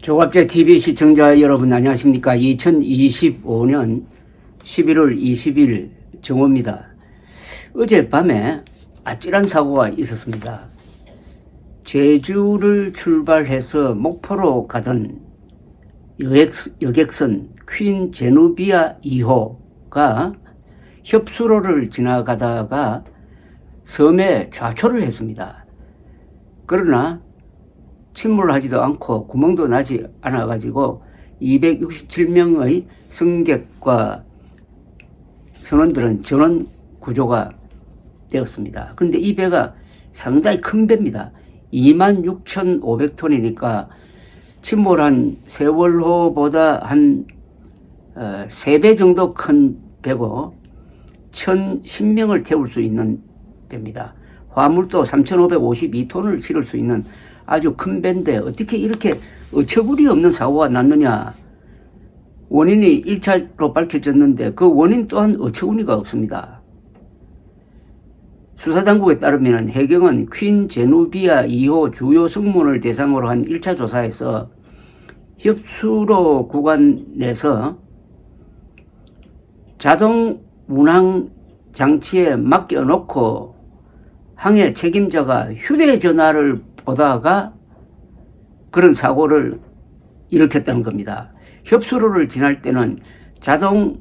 조갑제 TV 시청자 여러분 안녕하십니까. 2025년 11월 20일 정오입니다. 어젯밤에 아찔한 사고가 있었습니다. 제주를 출발해서 목포로 가던 여객선 퀸 제누비아 2호가 협수로를 지나가다가 섬에 좌초를 했습니다. 그러나 침몰하지도 않고 구멍도 나지 않아가지고 267명의 승객과 선원들은 전원 구조가 되었습니다. 그런데 이 배가 상당히 큰 배입니다. 26,500톤이니까 침몰한 세월호보다 한 3배 정도 큰 배고 1,010명을 태울 수 있는 배입니다. 화물도 3,552톤을 실을 수 있는 아주 큰 배인데 어떻게 이렇게 어처구니 없는 사고가 났느냐. 원인이 1차로 밝혀졌는데 그 원인 또한 어처구니가 없습니다. 수사당국에 따르면 해경은 퀸 제누비아 2호 주요 승무원을 대상으로 한 1차 조사에서 협수로 구간에서 자동 운항 장치에 맡겨놓고 항해 책임자가 휴대전화를 보다가 그런 사고를 일으켰다는 겁니다. 협수로를 지날 때는 자동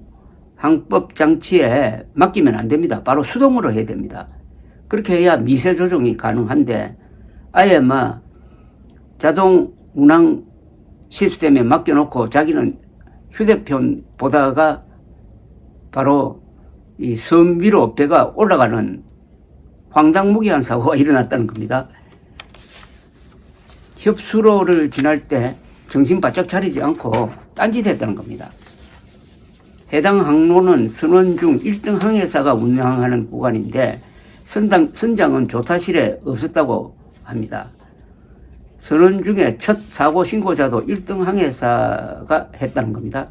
항법 장치에 맡기면 안 됩니다. 바로 수동으로 해야 됩니다. 그렇게 해야 미세 조정이 가능한데 아예 자동 운항 시스템에 맡겨놓고 자기는 휴대폰 보다가 바로 이 섬 위로 배가 올라가는 황당무계한 사고가 일어났다는 겁니다. 협수로를 지날 때 정신 바짝 차리지 않고 딴짓했다는 겁니다. 해당 항로는 선원 중 1등 항해사가 운항하는 구간인데 선장은 조타실에 없었다고 합니다. 선원 중에 첫 사고 신고자도 1등 항해사가 했다는 겁니다.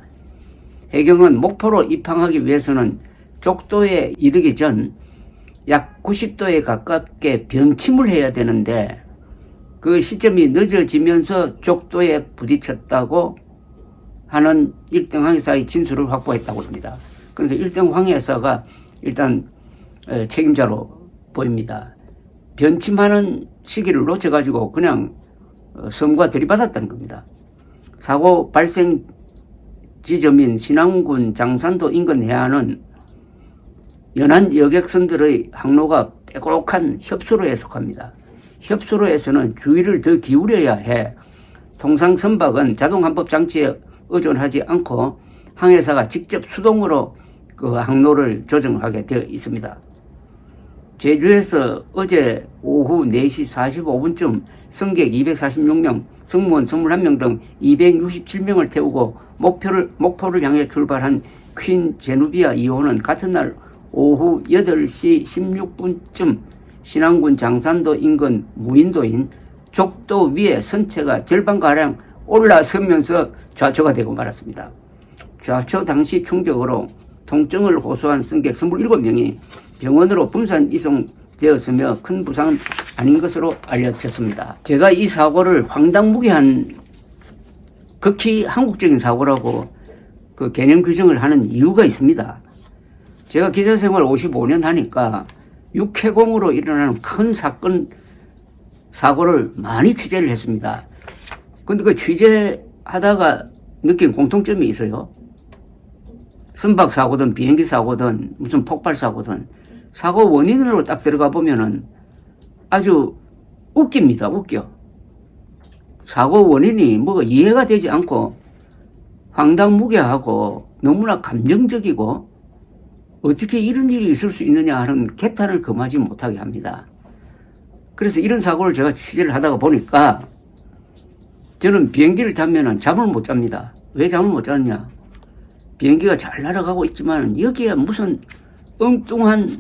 해경은 목포로 입항하기 위해서는 족도에 이르기 전 약 90도에 가깝게 변침을 해야 되는데 그 시점이 늦어지면서 족도에 부딪혔다고 하는 1등 항해사의 진술을 확보했다고 합니다. 그러니까 1등 항해사가 일단 책임자로 보입니다. 변침하는 시기를 놓쳐가지고 그냥 섬과 들이받았다는 겁니다. 사고 발생 지점인 신안군 장산도 인근 해안은 연안 여객선들의 항로가 빼곡한 협수로에 속합니다. 협수로에서는 주의를 더 기울여야 해 통상 선박은 자동 항법 장치에 의존하지 않고 항해사가 직접 수동으로 그 항로를 조정하게 되어 있습니다. 제주에서 어제 오후 4시 45분쯤 승객 246명, 승무원 21명 등 267명을 태우고 목포를 향해 출발한 퀸 제누비아 2호는 같은 날 오후 8시 16분쯤 신안군 장산도 인근 무인도인 족도 위에 선체가 절반가량 올라서면서 좌초가 되고 말았습니다. 좌초 당시 충격으로 통증을 호소한 승객 27명이 병원으로 분산 이송되었으며 큰 부상은 아닌 것으로 알려졌습니다. 제가 이 사고를 황당무계한 극히 한국적인 사고라고 그 개념 규정을 하는 이유가 있습니다. 제가 기자생활 55년 하니까 육해공으로 일어나는 큰 사고를 많이 취재를 했습니다. 근데 그 취재하다가 느낀 공통점이 있어요. 선박 사고든 비행기 사고든 무슨 폭발 사고든 사고 원인으로 딱 들어가 보면은 아주 웃깁니다. 웃겨. 사고 원인이 뭐가 이해가 되지 않고 황당무계하고 너무나 감정적이고 어떻게 이런 일이 있을 수 있느냐 하는 개탄을 금하지 못하게 합니다. 그래서 이런 사고를 제가 취재를 하다가 보니까 저는 비행기를 타면은 잠을 못 잡니다. 왜 잠을 못 자느냐? 비행기가 잘 날아가고 있지만 여기에 무슨 엉뚱한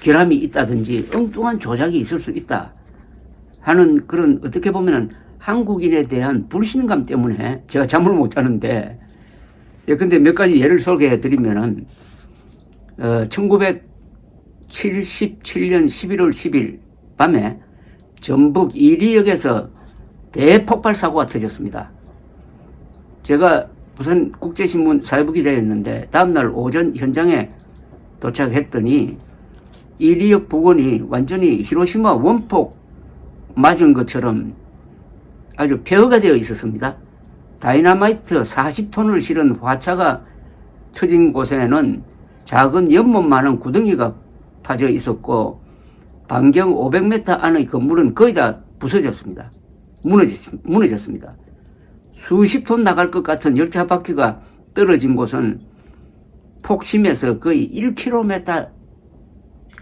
결함이 있다든지 엉뚱한 조작이 있을 수 있다 하는 그런 어떻게 보면은 한국인에 대한 불신감 때문에 제가 잠을 못 자는데 근데 몇 가지 예를 소개해 드리면은 1977년 11월 10일 밤에 전북 이리역에서 대폭발 사고가 터졌습니다. 제가 부산 국제신문 사회부 기자였는데 다음날 오전 현장에 도착했더니 이리역 부근이 완전히 히로시마 원폭 맞은 것처럼 아주 폐허가 되어 있었습니다. 다이너마이트 40톤을 실은 화차가 터진 곳에는 작은 연못만한 구덩이가 파져 있었고 반경 500m 안의 건물은 거의 다 부서졌습니다. 무너졌습니다. 수십 톤 나갈 것 같은 열차 바퀴가 떨어진 곳은 폭심에서 거의 1km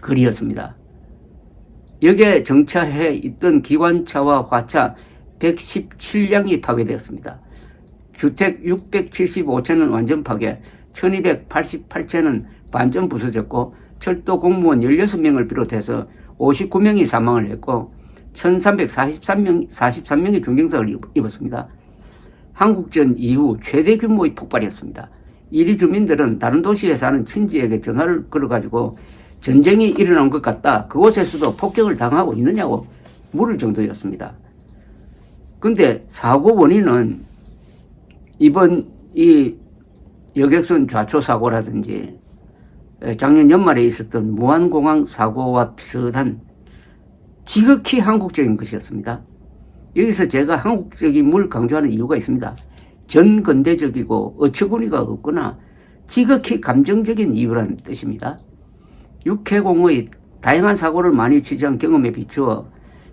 거리였습니다. 여기에 정차해 있던 기관차와 화차 117량이 파괴되었습니다. 주택 675채는 완전 파괴, 1288채는 반전 부서졌고 철도 공무원 16명을 비롯해서 59명이 사망을 했고 1343명이 중경사를 입었습니다. 한국전 이후 최대 규모의 폭발이었습니다. 이리 주민들은 다른 도시에 사는 친지에게 전화를 걸어가지고 전쟁이 일어난 것 같다, 그곳에서도 폭격을 당하고 있느냐고 물을 정도였습니다. 근데 사고 원인은 이번 이 여객선 좌초 사고라든지 작년 연말에 있었던 무안공항 사고와 비슷한 지극히 한국적인 것이었습니다. 여기서 제가 한국적임을 강조하는 이유가 있습니다. 전근대적이고 어처구니가 없거나 지극히 감정적인 이유라는 뜻입니다. 육해공의 다양한 사고를 많이 취재한 경험에 비추어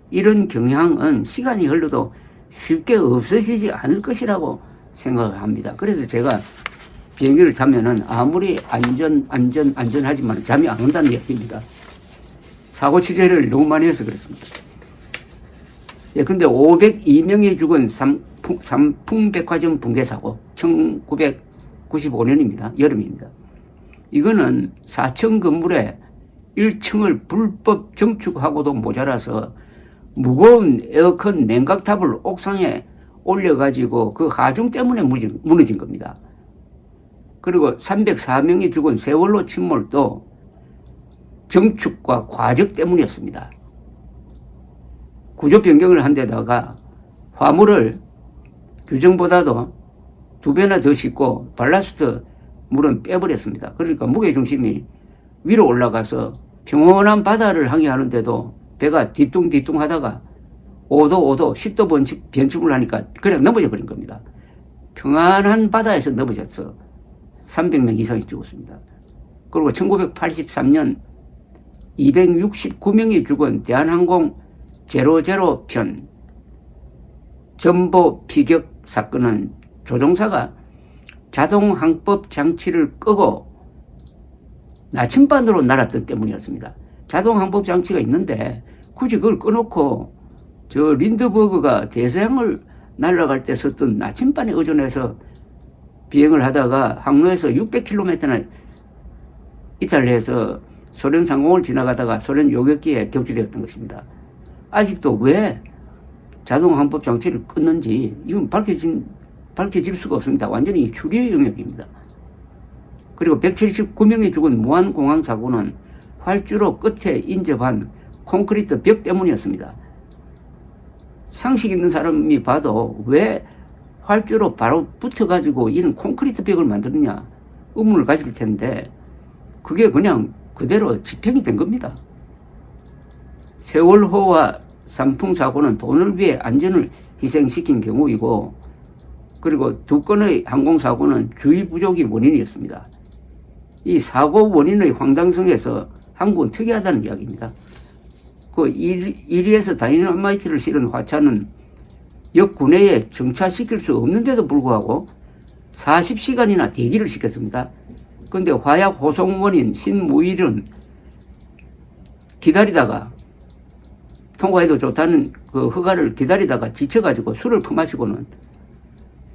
이런 경향은 시간이 흘러도 쉽게 없어지지 않을 것이라고 생각합니다. 그래서 제가 비행기를 타면은 아무리 안전하지만 잠이 안 온다는 얘기입니다. 사고 취재를 너무 많이 해서 그렇습니다. 예, 근데 502명이 죽은 삼풍백화점 붕괴 사고 1995년입니다. 여름입니다. 이거는 4층 건물에 1층을 불법 증축하고도 모자라서 무거운 에어컨 냉각탑을 옥상에 올려가지고 그 하중 때문에 무너진 겁니다. 그리고 304명이 죽은 세월호 침몰도 정축과 과적 때문이었습니다. 구조 변경을 한 데다가 화물을 규정보다도 2배나 더 싣고 발라스트 물은 빼버렸습니다. 그러니까 무게중심이 위로 올라가서 평온한 바다를 항해하는데도 배가 뒤뚱뒤뚱 하다가 5도 10도 변침을 하니까 그냥 넘어져 버린 겁니다. 평안한 바다에서 넘어졌어. 300명 이상이 죽었습니다. 그리고 1983년 269명이 죽은 대한항공 00 편 전보 피격 사건은 조종사가 자동 항법 장치를 끄고 나침반으로 날았던 때문이었습니다. 자동 항법 장치가 있는데 굳이 그걸 꺼놓고 저 린드버그가 대서양을 날아갈 때 썼던 나침반에 의존해서 비행을 하다가 항로에서 600km나 이탈해서 소련 상공을 지나가다가 소련 요격기에 격추되었던 것입니다. 아직도 왜 자동 항법 장치를 끊는지 이건 밝혀질 수가 없습니다. 완전히 추리의 영역입니다. 그리고 179명이 죽은 무안공항 사고는 활주로 끝에 인접한 콘크리트 벽 때문이었습니다. 상식 있는 사람이 봐도 왜 활주로 바로 붙어가지고 이런 콘크리트 벽을 만드느냐 의문을 가질 텐데 그게 그냥 그대로 집행이 된 겁니다. 세월호와 삼풍 사고는 돈을 위해 안전을 희생시킨 경우이고 그리고 두 건의 항공사고는 주의 부족이 원인이었습니다. 이 사고 원인의 황당성에서 한국은 특이하다는 이야기입니다. 그 이리에서 다이너마이트를 실은 화차는 역 구내에 정차시킬 수 없는데도 불구하고 40시간이나 대기를 시켰습니다. 그런데 화약 호송 원인 신무일은 기다리다가 통과해도 좋다는 그 허가를 기다리다가 지쳐가지고 술을 퍼마시고는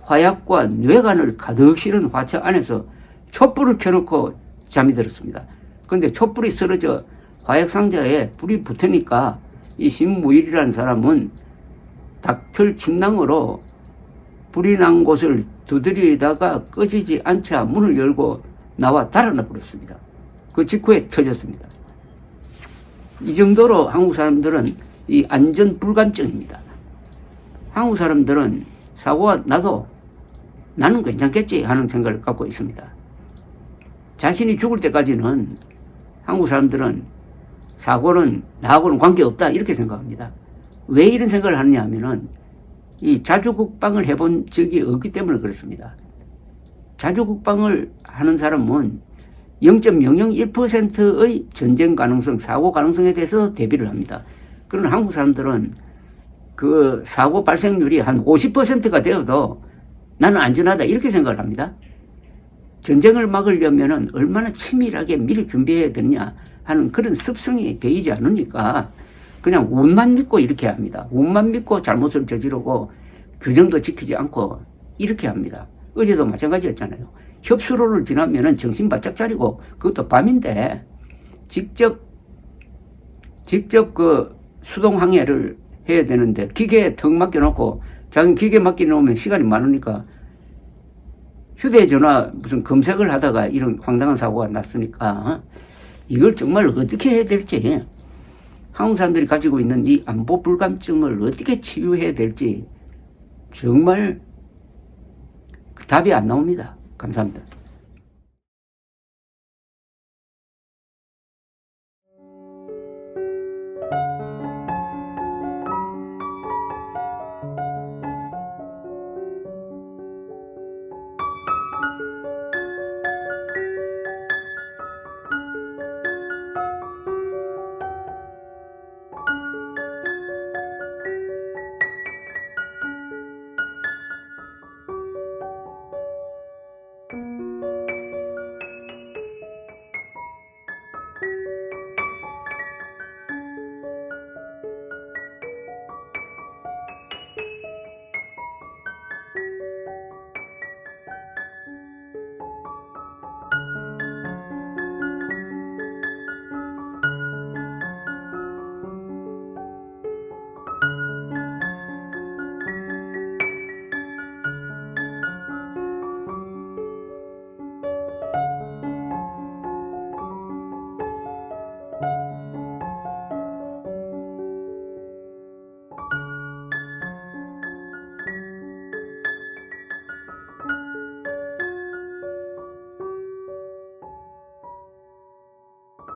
화약과 뇌관을 가득 실은 화차 안에서 촛불을 켜놓고 잠이 들었습니다. 그런데 촛불이 쓰러져 화약 상자에 불이 붙으니까 이 신무일이라는 사람은 닥털 침낭으로 불이 난 곳을 두드리다가 꺼지지 않자 문을 열고 나와 달아나 버렸습니다. 그 직후에 터졌습니다. 이 정도로 한국 사람들은 이 안전 불감증입니다. 한국 사람들은 사고가 나도 나는 괜찮겠지 하는 생각을 갖고 있습니다. 자신이 죽을 때까지는 한국 사람들은 사고는 나하고는 관계없다 이렇게 생각합니다. 왜 이런 생각을 하느냐 하면은 이 자주국방을 해본 적이 없기 때문에 그렇습니다. 자주국방을 하는 사람은 0.001%의 전쟁 가능성, 사고 가능성에 대해서 대비를 합니다. 그러나 한국 사람들은 그 사고 발생률이 한 50%가 되어도 나는 안전하다 이렇게 생각을 합니다. 전쟁을 막으려면 얼마나 치밀하게 미리 준비해야 되느냐 하는 그런 습성이 배이지 않으니까 그냥 운만 믿고 이렇게 합니다. 운만 믿고 잘못을 저지르고 규정도 지키지 않고 이렇게 합니다. 어제도 마찬가지였잖아요. 협수로를 지나면은 정신 바짝 차리고 그것도 밤인데 직접 그 수동 항해를 해야 되는데 기계에 턱 맡겨놓고 자기 기계 맡겨놓으면 시간이 많으니까 휴대전화 무슨 검색을 하다가 이런 황당한 사고가 났으니까 이걸 정말 어떻게 해야 될지 한국 사람들이 가지고 있는 이 안보 불감증을 어떻게 치유해야 될지 정말 답이 안 나옵니다. 감사합니다.